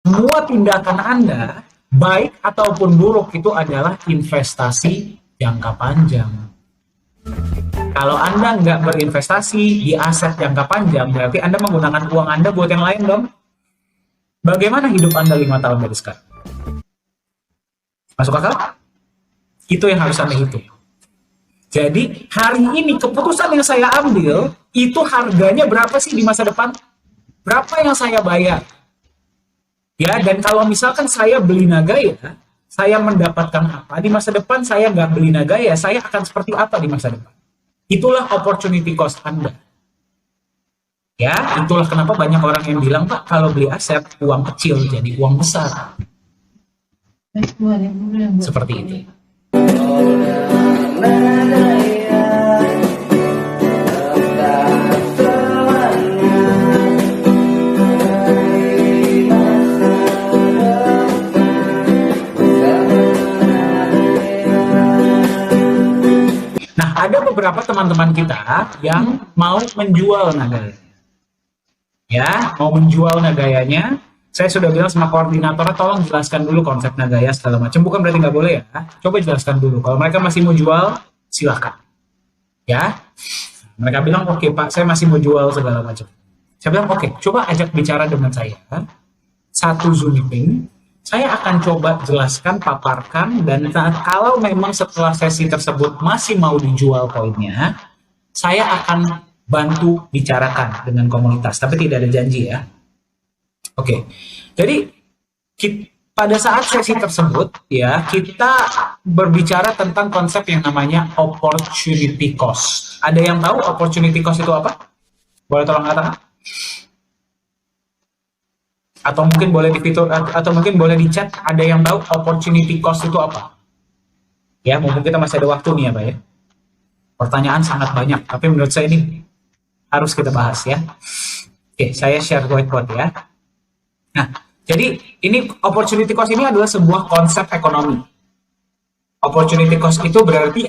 Semua tindakan Anda, baik ataupun buruk, itu adalah investasi jangka panjang. Kalau Anda nggak berinvestasi di aset jangka panjang, berarti Anda menggunakan uang Anda buat yang lain dong. Bagaimana hidup Anda 5 tahun dari sekarang? Masuk akal? Itu yang harus Anda hitung. Jadi hari ini keputusan yang saya ambil, itu harganya berapa sih di masa depan? Berapa yang saya bayar? Ya, dan kalau misalkan saya beli Nagaya, saya mendapatkan apa di masa depan? Saya nggak beli Nagaya, saya akan seperti apa di masa depan? Itulah opportunity cost Anda. Ya, itulah kenapa banyak orang yang bilang, Pak, kalau beli aset, uang kecil jadi uang besar. Seperti itu. Nah, ada beberapa teman-teman kita yang mau menjual Nagaya. Ya, mau menjual Nagayanya. Saya sudah bilang sama koordinatornya, tolong jelaskan dulu konsep Nagaya segala macam. Bukan berarti nggak boleh ya. Coba jelaskan dulu. Kalau mereka masih mau jual, silahkan. Ya, mereka bilang, oke Pak, saya masih mau jual segala macam. Saya bilang, oke, coba ajak bicara dengan saya. Satu Zoom meeting, saya akan coba jelaskan, paparkan, dan kalau memang setelah sesi tersebut masih mau dijual koinnya, saya akan bantu bicarakan dengan komunitas, tapi tidak ada janji ya. Oke, jadi pada saat sesi tersebut ya, kita berbicara tentang konsep yang namanya opportunity cost. Ada yang tahu opportunity cost itu apa? Boleh tolong katakan? Atau mungkin boleh di fitur, atau mungkin boleh di chat, ada yang tahu opportunity cost itu apa? Ya, mumpung kita masih ada waktu nih ya Pak ya. Pertanyaan sangat banyak, tapi menurut saya ini harus kita bahas ya. Oke, saya share whiteboard ya. Nah, jadi ini opportunity cost ini adalah sebuah konsep ekonomi. Opportunity cost itu berarti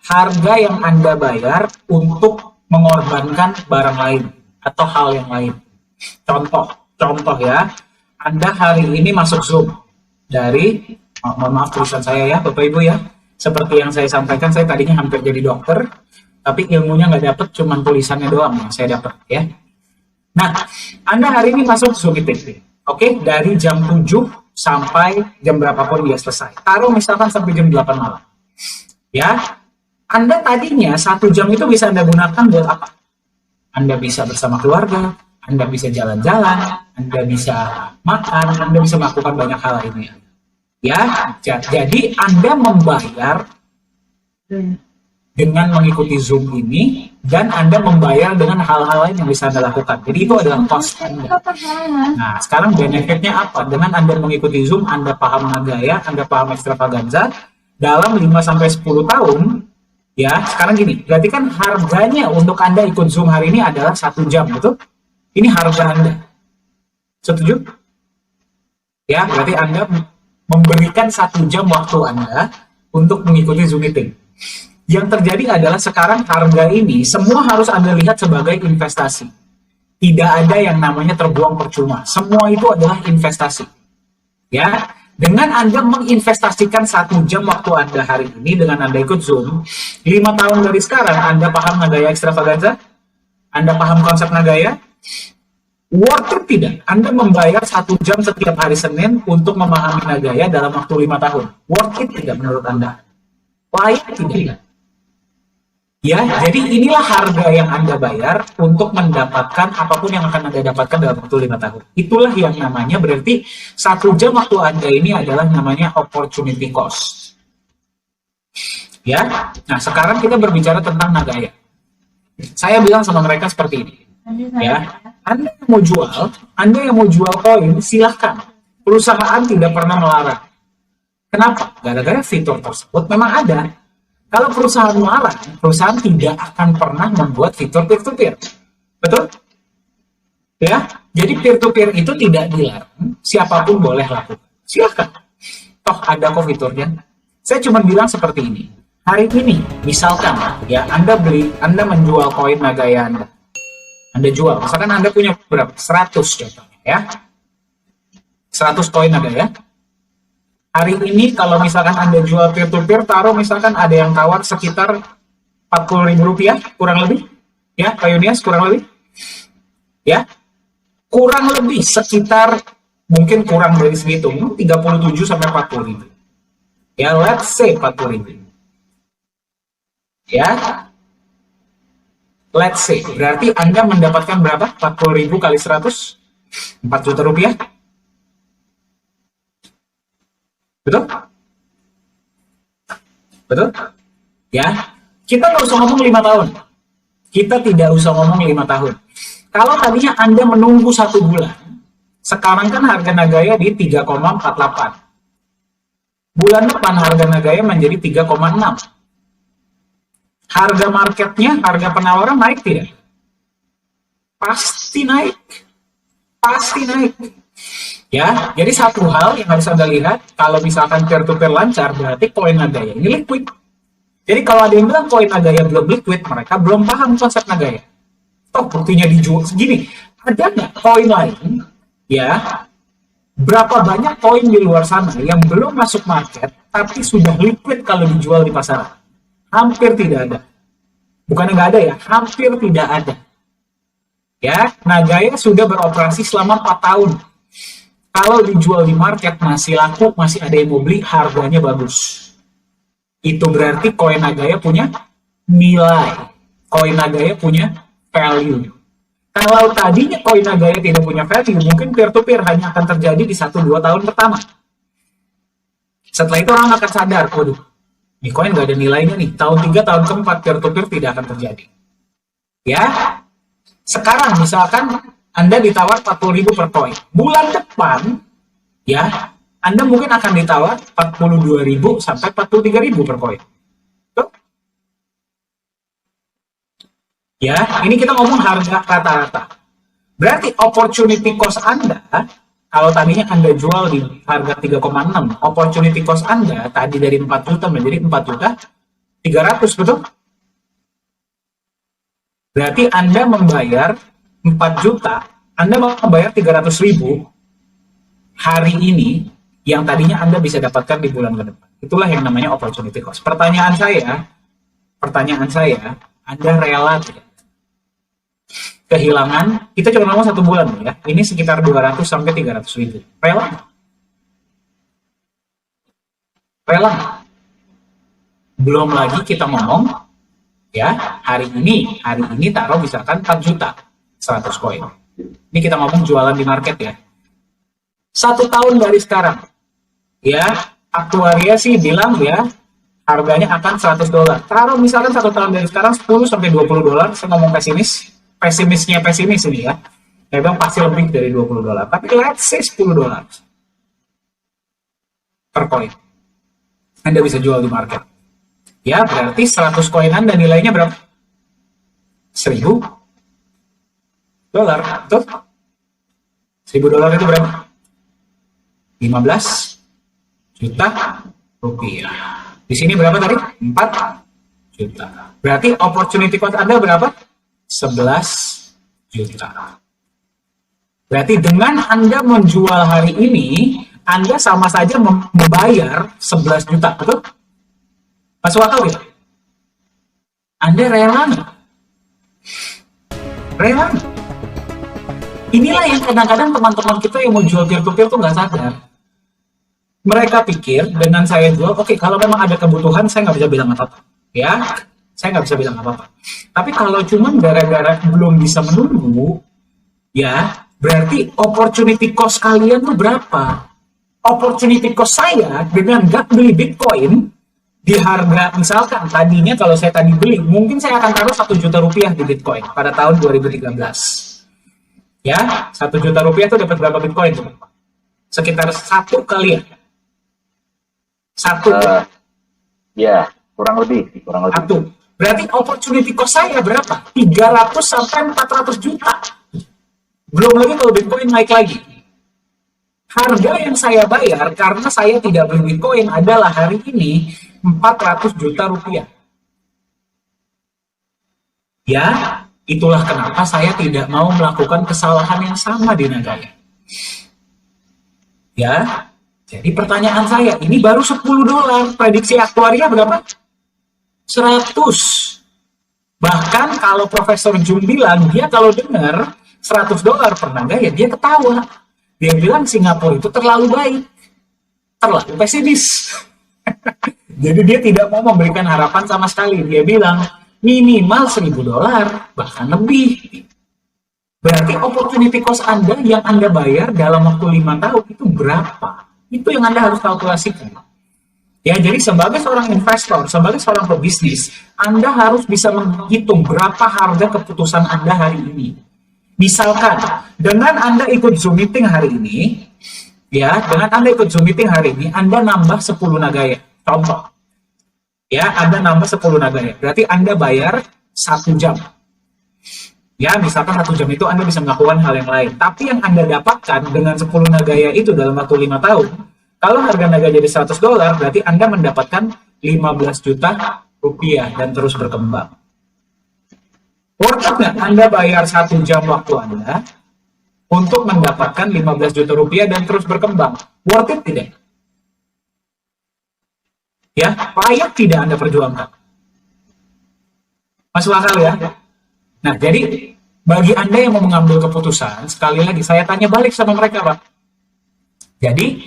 harga yang Anda bayar untuk mengorbankan barang lain atau hal yang lain. Contoh ya, Anda hari ini masuk Zoom dari, mohon maaf tulisan saya ya Bapak Ibu ya, seperti yang saya sampaikan, saya tadinya hampir jadi dokter, tapi ilmunya nggak dapet, cuman tulisannya doang yang saya dapat ya. Nah, Anda hari ini masuk Zoom meeting, oke, dari jam 7 sampai jam berapapun dia selesai. Taruh misalkan sampai jam 8 malam. Ya, Anda tadinya 1 jam itu bisa Anda gunakan buat apa? Anda bisa bersama keluarga, Anda bisa jalan-jalan, Anda bisa makan, Anda bisa melakukan banyak hal lainnya. Ya, jadi Anda membayar dengan mengikuti Zoom ini, dan Anda membayar dengan hal-hal lain yang bisa Anda lakukan. Jadi itu adalah cost Anda. Nah, sekarang benefitnya apa? Dengan Anda mengikuti Zoom, Anda paham Nagaya, Anda paham Extravaganza, dalam 5-10 tahun, ya, sekarang gini, berarti kan harganya untuk Anda ikut Zoom hari ini adalah 1 jam, betul? Ini harga Anda. Setuju? Ya, berarti Anda memberikan 1 jam waktu Anda untuk mengikuti Zoom meeting. Yang terjadi adalah sekarang harga ini semua harus Anda lihat sebagai investasi. Tidak ada yang namanya terbuang percuma. Semua itu adalah investasi. Ya, dengan Anda menginvestasikan 1 jam waktu Anda hari ini dengan Anda ikut Zoom, 5 tahun dari sekarang Anda paham Nagaya Extravaganza? Anda paham konsep Nagaya? Worth it tidak? Anda membayar 1 jam setiap hari Senin untuk memahami Nagaya dalam waktu 5 tahun. Worth it tidak menurut Anda? Layak tidak? Ya, jadi inilah harga yang Anda bayar untuk mendapatkan apapun yang akan Anda dapatkan dalam waktu 5 tahun. Itulah yang namanya, berarti 1 jam waktu Anda ini adalah namanya opportunity cost. Ya, nah sekarang kita berbicara tentang Nagaya. Saya bilang sama mereka seperti ini. Ya, Anda yang mau jual koin, silahkan. Perusahaan tidak pernah melarang. Kenapa? Gara-gara fitur tersebut memang ada. Kalau perusahaan melarang, perusahaan tidak akan pernah membuat fitur peer-to-peer. Betul? Ya, jadi peer-to-peer itu tidak dilarang, siapapun boleh lakukan. Silahkan. Toh ada kok fiturnya. Saya cuma bilang seperti ini. Hari ini, misalkan ya Anda menjual koin Nagaya Anda. Anda jual. Misalkan Anda punya berapa? 100 contohnya ya. 100 koin ada ya. Hari ini kalau misalkan Anda jual peer-to-peer, taruh misalkan ada yang tawar sekitar Rp40.000 kurang lebih. Ya, Pak Yunias kurang lebih. Ya. Kurang lebih sekitar mungkin kurang dari segitu, 37 sampai 40.000. Ya, let's say 40.000. Ya. Let's say, berarti Anda mendapatkan berapa? 40.000 kali 100? 4 juta rupiah. Betul? Betul? Ya. Kita nggak usah ngomong 5 tahun. Kita tidak usah ngomong 5 tahun. Kalau tadinya Anda menunggu 1 bulan, sekarang kan harga Nagaya di 3,48. Bulan depan harga Nagaya menjadi 3,6. Harga marketnya, harga penawaran naik tidak? Pasti naik. Pasti naik. Ya, jadi satu hal yang harus Anda lihat, kalau misalkan peer-to-peer lancar, berarti koin Nagaya ini liquid. Jadi kalau ada yang bilang koin Nagaya belum liquid, mereka belum paham konsep Nagaya. Toh buktinya dijual segini. Ada nggak koin lain? Ya, berapa banyak koin di luar sana yang belum masuk market, tapi sudah liquid kalau dijual di pasaran? Hampir tidak ada. Bukannya nggak ada ya, hampir tidak ada. Ya, Nagaya sudah beroperasi selama 4 tahun. Kalau dijual di market masih laku, masih ada yang mau beli, harganya bagus. Itu berarti koin Nagaya punya nilai. Koin Nagaya punya value. Kalau tadinya koin Nagaya tidak punya value, mungkin peer-to-peer hanya akan terjadi di 1-2 tahun pertama. Setelah itu orang akan sadar, waduh, ini koin nggak ada nilainya nih. Tahun 3, tahun keempat, peer-to-peer tidak akan terjadi. Ya, sekarang misalkan Anda ditawar 40.000 per koin. Bulan depan, ya, Anda mungkin akan ditawar 42.000 sampai 43.000 per koin. Tuh. Ya, ini kita ngomong harga rata-rata. Berarti opportunity cost Anda, kalau tadinya Anda jual di harga 3,6, opportunity cost Anda tadi dari 4 juta menjadi 4 juta 300, betul? Berarti Anda membayar 4 juta, Anda membayar 300.000 hari ini yang tadinya Anda bisa dapatkan di bulan ke depan. Itulah yang namanya opportunity cost. Pertanyaan saya, Anda rela tidak? Kehilangan, kita cuma ngomong 1 bulan ya, ini sekitar 200 sampai 300.000. Rela? Rela? Belum lagi kita ngomong, ya, hari ini taruh misalkan 4 juta 100 koin. Ini kita ngomong jualan di market ya. 1 tahun dari sekarang, ya, aktuaria sih bilang ya, harganya akan $100. Taruh misalkan 1 tahun dari sekarang 10 sampai 20 dolar, saya ngomong pesimis ini ya. Saya bilang pasti lebih dari $20. Tapi let's say $10 per koin. Anda bisa jual di market. Ya, berarti 100 koin Anda nilainya berapa? $1.000. Betul? $1.000 itu berapa? 15 juta rupiah. Di sini berapa tadi? 4 juta. Berarti opportunity cost Anda berapa? 11 juta. Berarti dengan Anda menjual hari ini, Anda sama saja membayar 11 juta, betul? Masuk akal ya? Anda rela nggak? Rela nggak? Inilah yang kadang-kadang teman-teman kita yang mau jual peer-to-peer tuh nggak sadar. Mereka pikir dengan saya jual, oke, kalau memang ada kebutuhan, saya nggak bisa bilang apa-apa. Ya, saya nggak bisa bilang apa-apa. Tapi kalau cuma gara-gara belum bisa menunggu, ya, berarti opportunity cost kalian tuh berapa? Opportunity cost saya dengan nggak beli Bitcoin di harga, misalkan tadinya kalau saya tadi beli, mungkin saya akan taruh 1 juta rupiah di Bitcoin pada tahun 2013. Ya, 1 juta rupiah itu dapat berapa Bitcoin tuh? Sekitar 1 kali ya? 1 ya, kurang lebih. 1. Berarti opportunity cost saya berapa? 300 sampai 400 juta. Belum lagi kalau Bitcoin naik lagi. Harga yang saya bayar karena saya tidak beli Bitcoin adalah hari ini 400 juta rupiah. Ya, Itulah kenapa saya tidak mau melakukan kesalahan yang sama di Nagaya. Ya, jadi pertanyaan saya, ini baru $10, prediksi aktuaria berapa? 100. Bahkan kalau Profesor Jun bilang, dia kalau dengar $100 per Nagaya, dia ketawa. Dia bilang Singapura itu terlalu baik, terlalu pesimis. Jadi dia tidak mau memberikan harapan sama sekali. Dia bilang minimal $1.000, bahkan lebih. Berarti opportunity cost Anda yang Anda bayar dalam waktu 5 tahun itu berapa? Itu yang Anda harus kalkulasikan. Ya, jadi sebagai seorang investor, sebagai seorang pebisnis, Anda harus bisa menghitung berapa harga keputusan Anda hari ini. Misalkan, dengan Anda ikut Zoom meeting hari ini, ya, dengan Anda ikut Zoom meeting hari ini, Anda nambah 10 Nagaya. Contoh. Ya, Anda nambah 10 Nagaya. Berarti Anda bayar 1 jam. Ya, misalkan 1 jam itu Anda bisa melakukan hal yang lain. Tapi yang Anda dapatkan dengan 10 Nagaya itu dalam waktu 5 tahun, kalau harga Nagaya jadi $100, berarti Anda mendapatkan 15 juta rupiah dan terus berkembang. Worth it nggak Anda bayar 1 jam waktu Anda untuk mendapatkan 15 juta rupiah dan terus berkembang? Worth it tidak? Ya, layak tidak Anda perjuangkan? Masuk akal ya? Nah, jadi bagi Anda yang mau mengambil keputusan, sekali lagi saya tanya balik sama mereka, Pak. Jadi,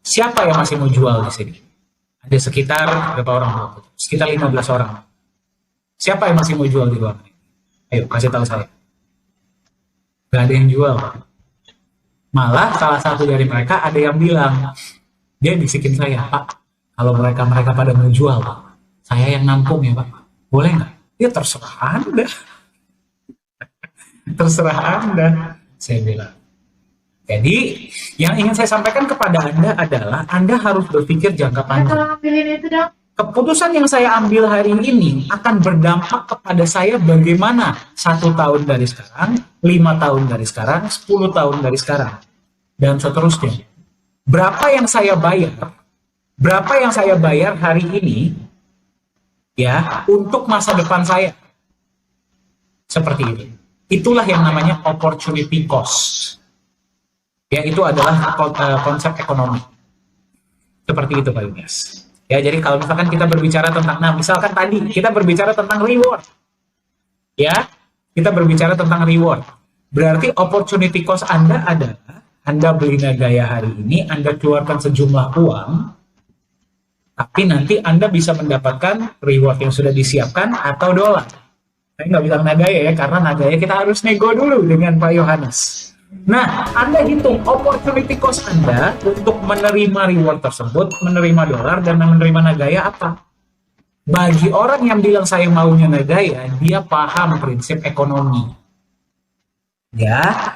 siapa yang masih mau jual di sini? Ada sekitar berapa orang? Sekitar 15 orang. Siapa yang masih mau jual di ruangan ini? Ayo, kasih tahu saya. Gak ada yang jual, Pak. Malah salah satu dari mereka ada yang bilang, dia bisikin saya, Pak, kalau mereka pada mau jual, Pak, saya yang nampung ya, Pak. Boleh nggak? Ya terserah Anda. Terserah Anda, saya bilang. Jadi, yang ingin saya sampaikan kepada Anda adalah Anda harus berpikir jangka panjang. Keputusan yang saya ambil hari ini akan berdampak kepada saya bagaimana 1 tahun dari sekarang, 5 tahun dari sekarang, 10 tahun dari sekarang, dan seterusnya. Berapa yang saya bayar hari ini, ya, untuk masa depan saya. Seperti itu. Itulah yang namanya opportunity cost. Ya, itu adalah konsep ekonomi. Seperti itu, Pak Yunus. Ya, jadi kalau misalkan kita berbicara tentang, nah misalkan tadi kita berbicara tentang reward. Ya, kita berbicara tentang reward. Berarti opportunity cost Anda adalah, Anda beli Nagaya hari ini, Anda keluarkan sejumlah uang, tapi nanti Anda bisa mendapatkan reward yang sudah disiapkan atau dolar. Saya nggak bilang Nagaya ya, karena Nagaya kita harus nego dulu dengan Pak Yohanes. Nah, Anda hitung opportunity cost Anda untuk menerima reward tersebut, menerima dolar dan menerima Nagaya apa? Bagi orang yang bilang saya maunya Nagaya, dia paham prinsip ekonomi. Ya,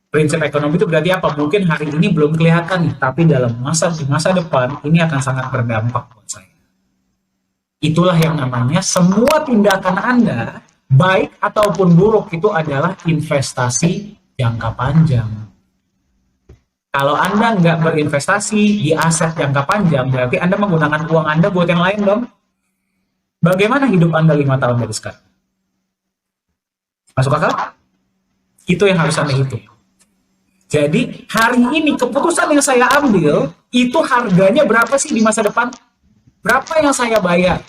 prinsip ekonomi itu berarti apa? Mungkin hari ini belum kelihatan nih, tapi dalam masa depan ini akan sangat berdampak buat saya. Itulah yang namanya semua tindakan Anda, baik ataupun buruk, itu adalah investasi jangka panjang. Kalau Anda nggak berinvestasi di aset jangka panjang, berarti Anda menggunakan uang Anda buat yang lain dong. Bagaimana hidup Anda 5 tahun dari sekarang? Masuk akal? Itu yang harus Anda hitung. Jadi hari ini keputusan yang saya ambil, itu harganya berapa sih di masa depan? Berapa yang saya bayar?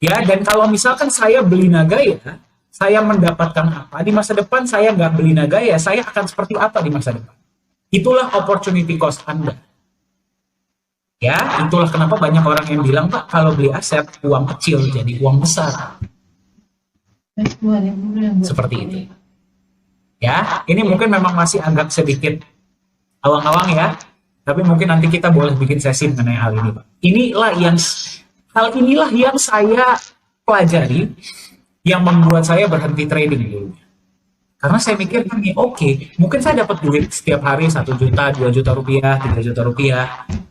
Ya, dan kalau misalkan saya beli Nagaya, saya mendapatkan apa di masa depan? Saya nggak beli Nagaya, saya akan seperti apa di masa depan? Itulah opportunity cost Anda. Ya, itulah kenapa banyak orang yang bilang, Pak, kalau beli aset, uang kecil jadi uang besar. Seperti itu. Ya, ini mungkin memang masih agak sedikit awang-awang ya, tapi mungkin nanti kita boleh bikin sesi mengenai hal ini, Pak. Hal inilah yang saya pelajari, yang membuat saya berhenti trading dulu. Karena saya mikir gini, oke, mungkin saya dapat duit setiap hari 1 juta, 2 juta rupiah, 3 juta rupiah.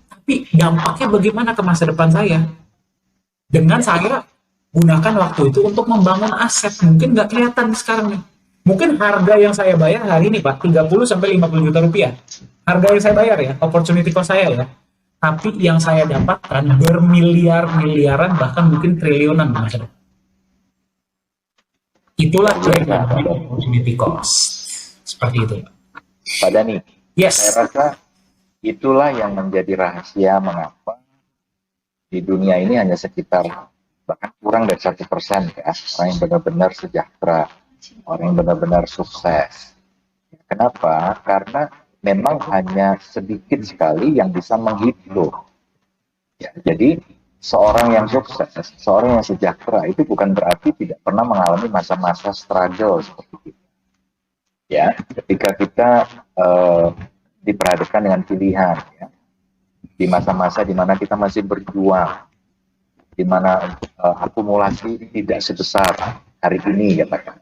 Tapi dampaknya bagaimana ke masa depan saya? Dengan saya gunakan waktu itu untuk membangun aset, mungkin nggak kelihatan sekarang nih. Mungkin harga yang saya bayar hari ini, Pak, 30-50 juta rupiah. Harga yang saya bayar ya, opportunity cost saya ya. Tapi yang saya dapatkan bermiliar-miliaran, bahkan mungkin triliunan di masa depan. Itulah ciri Luar biasa, dari Pak. opportunity cost. Seperti itu. Pak Dhani, Yes. saya rasa itulah yang menjadi rahasia mengapa di dunia ini hanya sekitar bahkan kurang dari 1% ya orang yang benar-benar sejahtera, orang yang benar-benar sukses. Kenapa? Karena memang hanya sedikit sekali yang bisa menghitung. Ya, jadi seorang yang sukses, seorang yang sejahtera itu bukan berarti tidak pernah mengalami masa-masa struggle seperti itu. Ya, ketika kita diperhadapkan dengan pilihan, ya, di masa-masa di mana kita masih berjuang, di mana akumulasi tidak sebesar hari ini, katakan.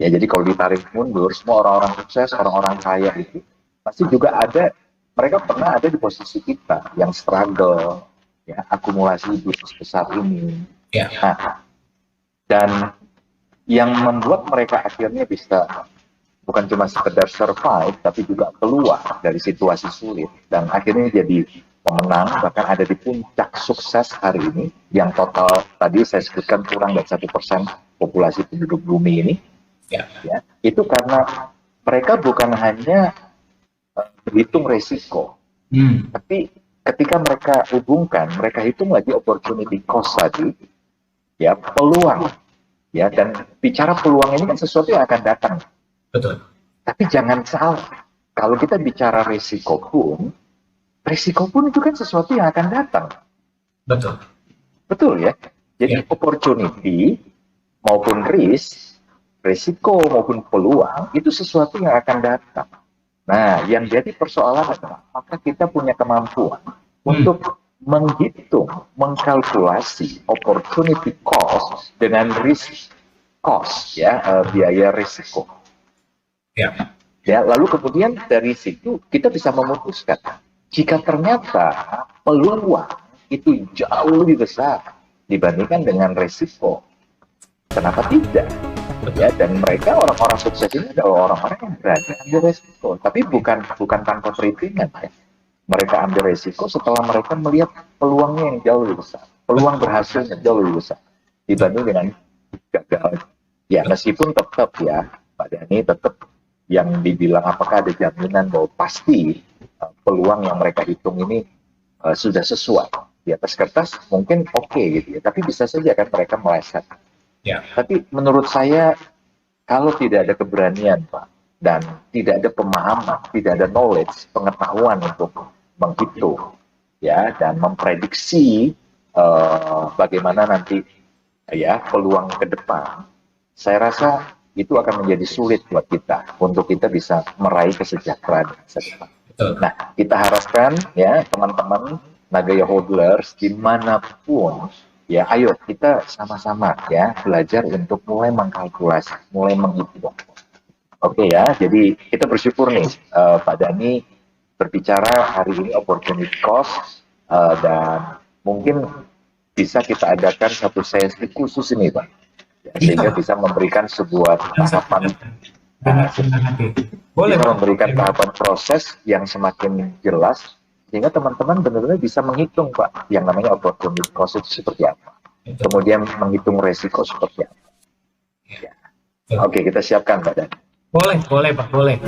Ya, jadi kalau ditarik mundur, semua orang-orang sukses, orang-orang kaya itu pasti juga ada, mereka pernah ada di posisi kita yang struggle, ya, akumulasi duit sebesar ini. Ya. Nah, dan yang membuat mereka akhirnya bisa bukan cuma sekedar survive, tapi juga keluar dari situasi sulit dan akhirnya jadi pemenang, bahkan ada di puncak sukses hari ini yang total tadi saya sebutkan kurang dari 1% populasi penduduk bumi ini. Ya. Ya, itu karena mereka bukan hanya berhitung resiko, tapi ketika mereka hubungkan, mereka hitung lagi opportunity cost tadi, ya, peluang, ya, dan bicara peluang ini kan sesuatu yang akan datang. Betul. Tapi jangan salah, kalau kita bicara resiko pun itu kan sesuatu yang akan datang. Betul. Betul ya? Jadi opportunity maupun risk, resiko maupun peluang, itu sesuatu yang akan datang. Nah, yang jadi persoalan adalah apakah kita punya kemampuan untuk menghitung, mengkalkulasi opportunity cost dengan risk cost, ya, biaya risiko. Ya. Ya, lalu kemudian dari situ kita bisa memutuskan jika ternyata peluang itu jauh lebih besar dibandingkan dengan risiko, kenapa tidak? Ya, dan mereka orang-orang sukses ini adalah orang-orang yang berani ambil risiko, tapi bukan tanpa perhitungan ya. Mereka ambil risiko setelah mereka melihat peluangnya yang jauh lebih besar, peluang berhasilnya jauh lebih besar dibanding dengan gagal. Ya, meskipun tetap ya, Pak Dhani, tetap yang dibilang apakah ada jaminan bahwa pasti peluang yang mereka hitung ini sudah sesuai di atas kertas mungkin oke gitu ya, tapi bisa saja kan mereka meleset. Ya. Tapi menurut saya kalau tidak ada keberanian, Pak, dan tidak ada pemahaman, tidak ada knowledge, pengetahuan untuk menghitung, ya, dan memprediksi bagaimana nanti ya peluang ke depan, saya rasa itu akan menjadi sulit buat kita untuk kita bisa meraih kesejahteraan masa depan. Nah, kita harapkan ya teman-teman Nagaya Hodlers dimanapun, ya, ayo kita sama-sama ya belajar untuk mulai mengkalkulasi, mulai menghitung. Oke ya, jadi kita bersyukur nih Pak Dhani berbicara hari ini opportunity cost, dan mungkin bisa kita adakan satu sesi khusus ini, Pak, ya, sehingga bisa memberikan sebuah tahapan, boleh, bisa memberikan tahapan proses yang semakin jelas sehingga teman-teman benar-benar bisa menghitung, Pak, yang namanya opportunity cost itu seperti apa, kemudian menghitung resiko seperti apa. Ya. Oke, kita siapkan, Pak Dan. Boleh Pak, boleh.